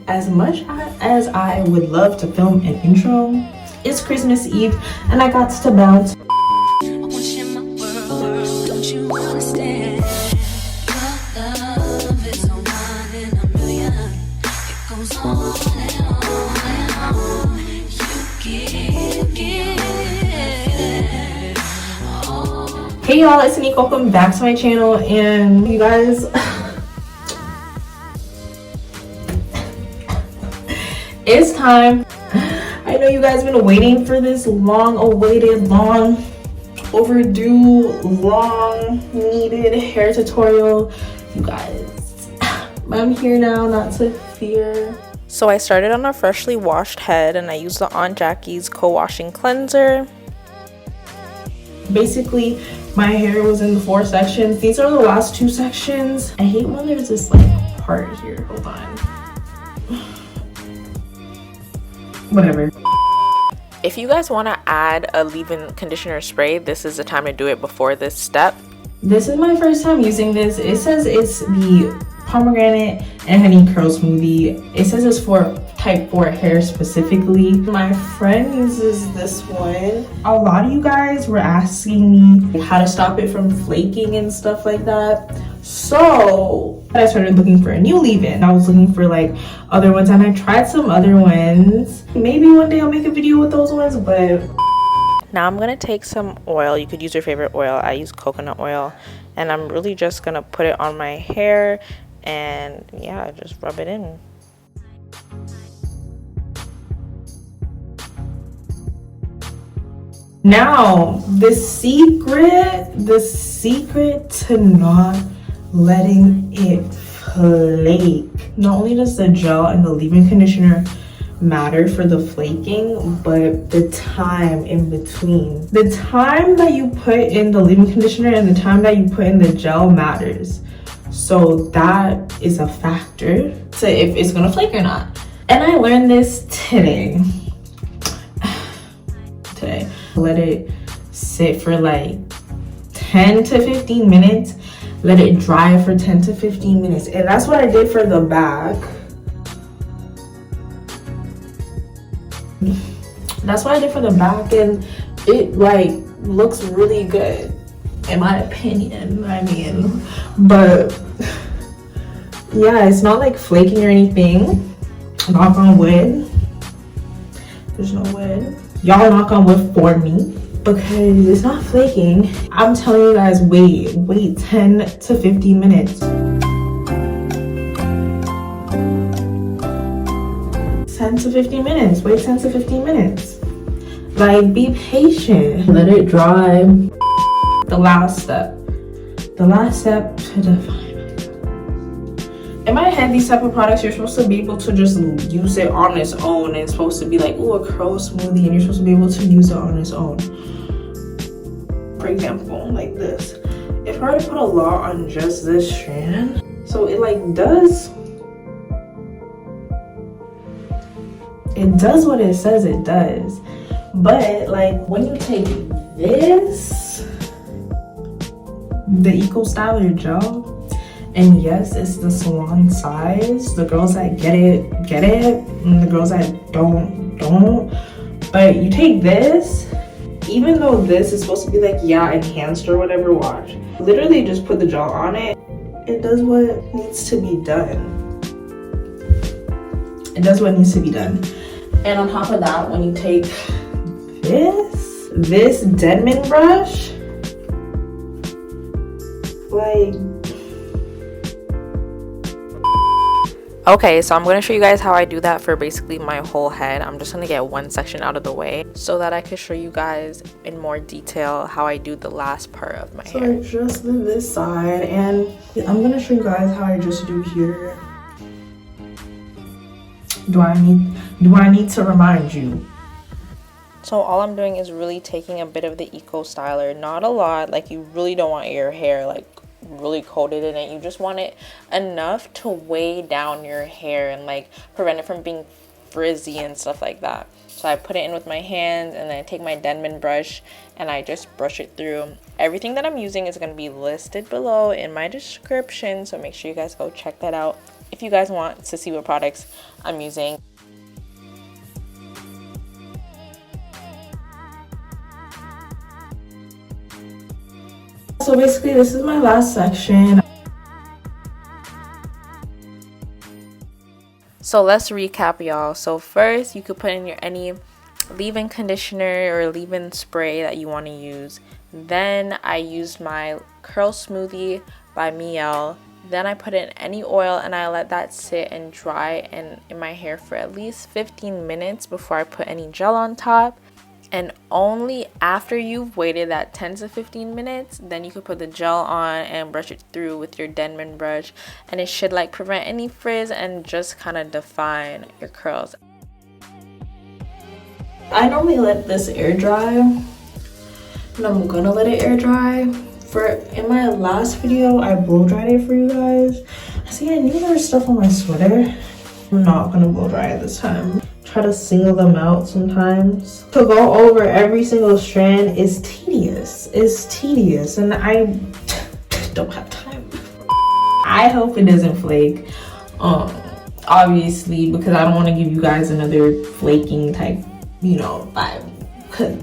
as much as I would love to film an intro, it's Christmas Eve and I got to bounce. Hey y'all, it's Nick. Welcome back to my channel, and you guys, it's time. I know you guys been waiting for this long awaited, long overdue, long needed hair tutorial. You guys, I'm here now, not to fear. So I started on a freshly washed head and I used the Aunt Jackie's co-washing cleanser. Basically, my hair was in 4 sections. These are the last 2 sections. I hate when there's this like part here. Hold on. Whatever. If you guys want to add a leave-in conditioner spray, this is the time to do it before this step. This is my first time using this. It says it's the pomegranate and honey curl smoothie. It says it's for type 4 hair specifically. My friend uses this one. A lot of you guys were asking me how to stop it from flaking and stuff like that. So I started looking for a new leave-in. I was looking for like other ones and I tried some other ones. Maybe one day I'll make a video with those ones, but now I'm gonna take some oil. You could use your favorite oil. I use coconut oil, and I'm really just gonna put it on my hair and yeah, just rub it in. now the secret to not letting it flake. Not only does the gel and the leave-in conditioner matter for the flaking, but the time in between. The time that you put in the leave-in conditioner and the time that you put in the gel matters. So that is a factor to if it's gonna flake or not. And I learned this today. Let it sit for like 10 to 15 minutes. Let it dry for 10 to 15 minutes. And that's what I did for the back. That's what I did for the back, and it like looks really good in my opinion. I mean, but yeah, it's not like flaking or anything. Knock on wood. There's no wood. Y'all knock on wood for me because it's not flaking. I'm telling you guys, wait 10 to 15 minutes. 10 to 15 minutes. Wait 10 to 15 minutes. Like, be patient. Let it dry. The last step to define. In my head, these type of products, you're supposed to be able to just use it on its own. And it's supposed to be like, oh, a curl smoothie, and you're supposed to be able to use it on its own. For example, like this. If I were to put a lot on just this strand, so it like does what it says it does. But like when you take this, the Eco Styler gel, and yes, it's the salon size. The girls that get it, and the girls that don't. But you take this, even though this is supposed to be like, yeah, enhanced or whatever, watch. Literally just put the gel on it. It does what needs to be done. It does what needs to be done. And on top of that, when you take this Denman brush, like, Okay, so I'm going to show you guys how I do that for basically my whole head. I'm just going to get one section out of the way so that I can show you guys in more detail how I do the last part of my hair. So I just did this side, and I'm going to show you guys how I just do here. Do I need to remind you? So all I'm doing is really taking a bit of the Eco Styler, not a lot. Like, you really don't want your hair like really coated in it. You just want it enough to weigh down your hair and like prevent it from being frizzy and stuff like that. So I put it in with my hands, and then I take my Denman brush and I just brush it through. Everything that I'm using is going to be listed below in my description, so make sure you guys go check that out if you guys want to see what products I'm using. So basically this is my last section. So let's recap, y'all. So first, you could put in your any leave-in conditioner or leave-in spray that you want to use. Then I used my Curl Smoothie by Mielle. Then I put in any oil and I let that sit and dry in my hair for at least 15 minutes before I put any gel on top. And only after you've waited that 10 to 15 minutes, then you could put the gel on and brush it through with your Denman brush, and it should like prevent any frizz and just kind of define your curls. I normally let this air dry, and I'm gonna let it air dry. In my last video, I blow dried it for you guys. See, I knew there was stuff on my sweater. I'm not gonna blow dry it this time. Try to single them out sometimes. To go over every single strand is tedious. It's tedious, and I don't have time. I hope it doesn't flake. Obviously, because I don't want to give you guys another flaking type, you know, vibe. Cause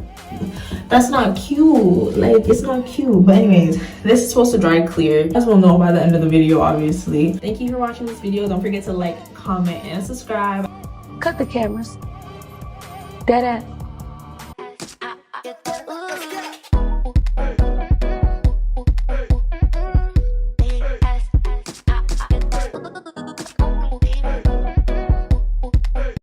that's not cute. Like, it's not cute. But anyways, this is supposed to dry clear. You guys will know by the end of the video, obviously. Thank you for watching this video. Don't forget to like, comment, and subscribe. Cut the cameras. Dead ass.